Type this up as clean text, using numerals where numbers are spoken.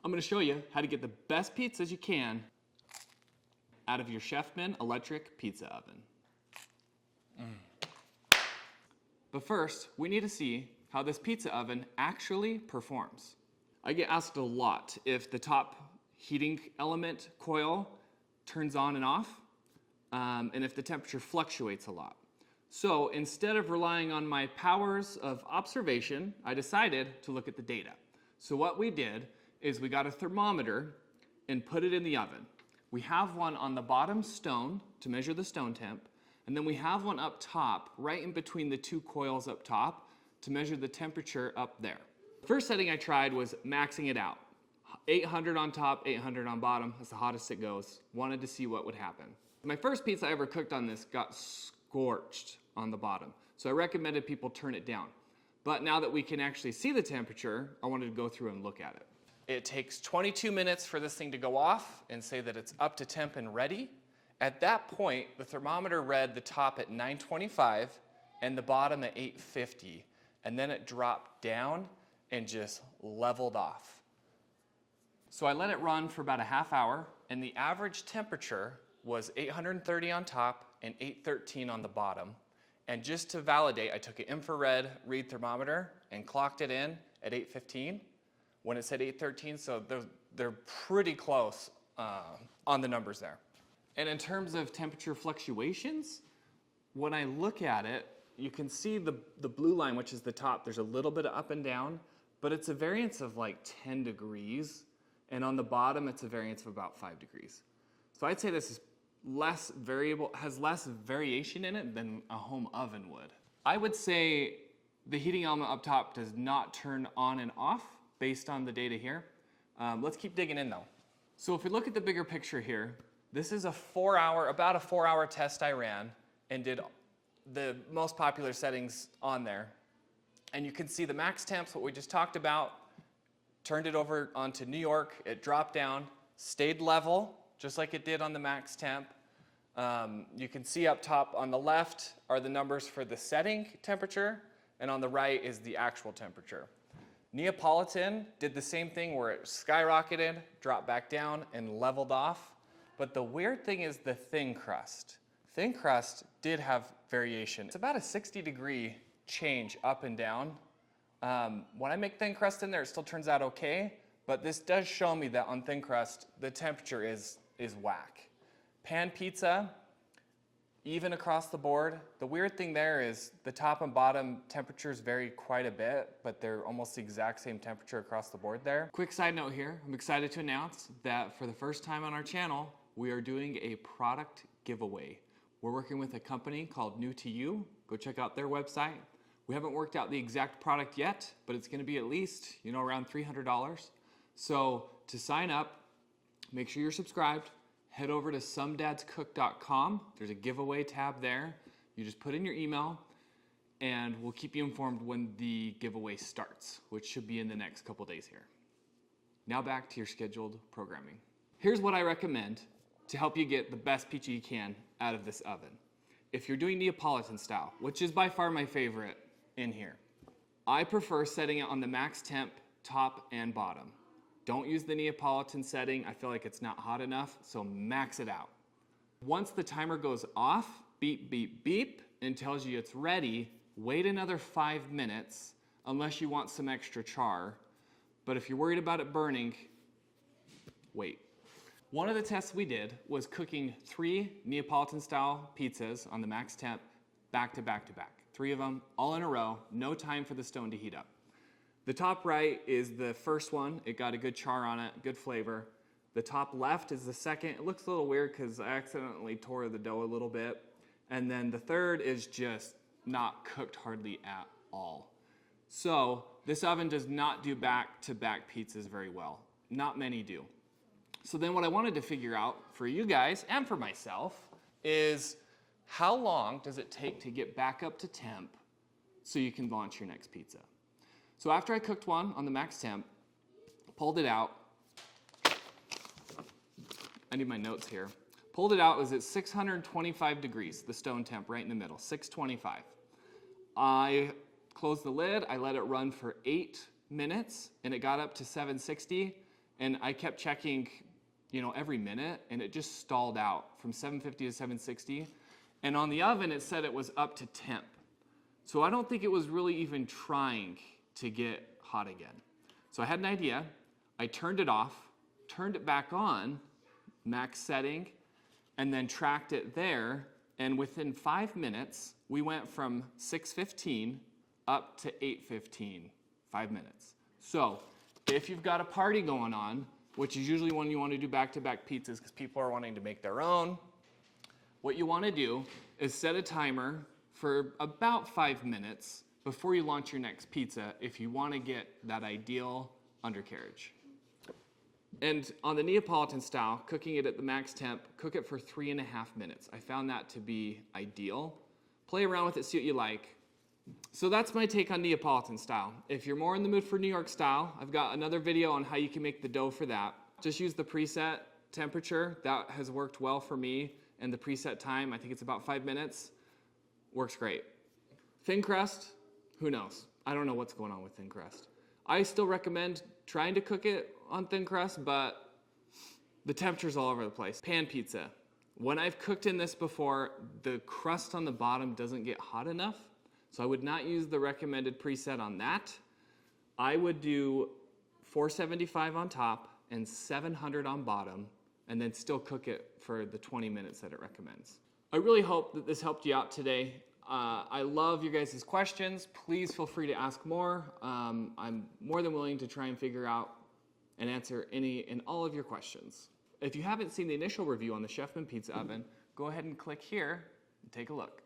I'm going to show you how to get the best pizzas you can out of your Chefman electric pizza oven. But first, we need to see how this pizza oven actually performs. I get asked a lot if the top heating element coil turns on and off, and if the temperature fluctuates a lot. So instead of relying on my powers of observation, I decided to look at the data. So what we did is we got a thermometer and put it in the oven. We have one on the bottom stone to measure the stone temp, and then we have one up top, right in between the two coils up top, to measure the temperature up there. The first setting I tried was maxing it out. 800 on top, 800 on bottom. That's the hottest it goes. Wanted to see what would happen. My first pizza I ever cooked on this got scorched on the bottom, so I recommended people turn it down. But now that we can actually see the temperature, I wanted to go through and look at it. It takes 22 minutes for this thing to go off and say that it's up to temp and ready. At that point, the thermometer read the top at 925 and the bottom at 850, and then it dropped down and just leveled off. So I let it run for about a half hour, and the average temperature was 830 on top and 813 on the bottom. And just to validate, I took an infrared read thermometer and clocked it in at 815 when it said 813, so they're pretty close on the numbers there. And in terms of temperature fluctuations, when I look at it, you can see the blue line, which is the top. There's a little bit of up and down, but it's a variance of like 10 degrees. And on the bottom, it's a variance of about 5 degrees. So I'd say this is less variable, has less variation in it than a home oven would. I would say the heating element up top does not turn on and off based on the data here. Let's keep digging in though. So if we look at the bigger picture here, this is about a 4-hour test I ran and did the most popular settings on there. And you can see the max temps, what we just talked about, turned it over onto New York, it dropped down, stayed level, just like it did on the max temp. You can see up top on the left are the numbers for the setting temperature, and on the right is the actual temperature. Neapolitan did the same thing where it skyrocketed, dropped back down, and leveled off. But the weird thing is the thin crust. Thin crust did have variation. It's about a 60-degree change up and down. When I make thin crust in there, it still turns out okay, but this does show me that on thin crust, the temperature is whack. Pan pizza, even across the board. The weird thing there is the top and bottom temperatures vary quite a bit, but they're almost the exact same temperature across the board there. Quick side note here, I'm excited to announce that for the first time on our channel, we are doing a product giveaway. We're working with a company called New to You. Go check out their website. We haven't worked out the exact product yet, but it's gonna be at least, around $300. So to sign up, make sure you're subscribed. Head over to somedadscook.com. There's a giveaway tab there. You just put in your email, and we'll keep you informed when the giveaway starts, which should be in the next couple days here. Now back to your scheduled programming. Here's what I recommend to help you get the best pizza you can out of this oven. If you're doing Neapolitan style, which is by far my favorite in here, I prefer setting it on the max temp, top and bottom. Don't use the Neapolitan setting. I feel like it's not hot enough, so max it out. Once the timer goes off, beep, beep, beep, and tells you it's ready, wait another 5 minutes, unless you want some extra char. But if you're worried about it burning, wait. One of the tests we did was cooking 3 Neapolitan style pizzas on the max temp back to back to back. 3 of them all in a row, no time for the stone to heat up. The top right is the first one. It got a good char on it, good flavor. The top left is the second. It looks a little weird because I accidentally tore the dough a little bit. And then the third is just not cooked hardly at all. So this oven does not do back to back pizzas very well. Not many do. So then what I wanted to figure out for you guys and for myself is how long does it take to get back up to temp so you can launch your next pizza? So after I cooked one on the max temp, pulled it out. I need my notes here. Pulled it out, it was at 625 degrees, the stone temp right in the middle, 625. I closed the lid, I let it run for 8 minutes, and it got up to 760. and I kept checking, every minute, and it just stalled out from 750 to 760. And on the oven, it said it was up to temp. So I don't think it was really even trying to get hot again. So I had an idea. I turned it off, turned it back on, max setting, and then tracked it there. And within 5 minutes, we went from 615 up to 815, 5 minutes. So if you've got a party going on, which is usually when you want to do back-to-back pizzas because people are wanting to make their own, what you want to do is set a timer for about 5 minutes before you launch your next pizza if you want to get that ideal undercarriage. And on the Neapolitan style, cooking it at the max temp, cook it for 3.5 minutes. I found that to be ideal. Play around with it, see what you like. So that's my take on Neapolitan style. If you're more in the mood for New York style, I've got another video on how you can make the dough for that. Just use the preset temperature. That has worked well for me. And the preset time, I think it's about 5 minutes, works great. Thin crust, who knows? I don't know what's going on with thin crust. I still recommend trying to cook it on thin crust, but the temperature's all over the place. Pan pizza. When I've cooked in this before, the crust on the bottom doesn't get hot enough, so I would not use the recommended preset on that. I would do 475 on top and 700 on bottom, and then still cook it for the 20 minutes that it recommends. I really hope that this helped you out today. I love your guys' questions. Please feel free to ask more. I'm more than willing to try and figure out and answer any and all of your questions. If you haven't seen the initial review on the Chefman pizza oven, go ahead and click here and take a look.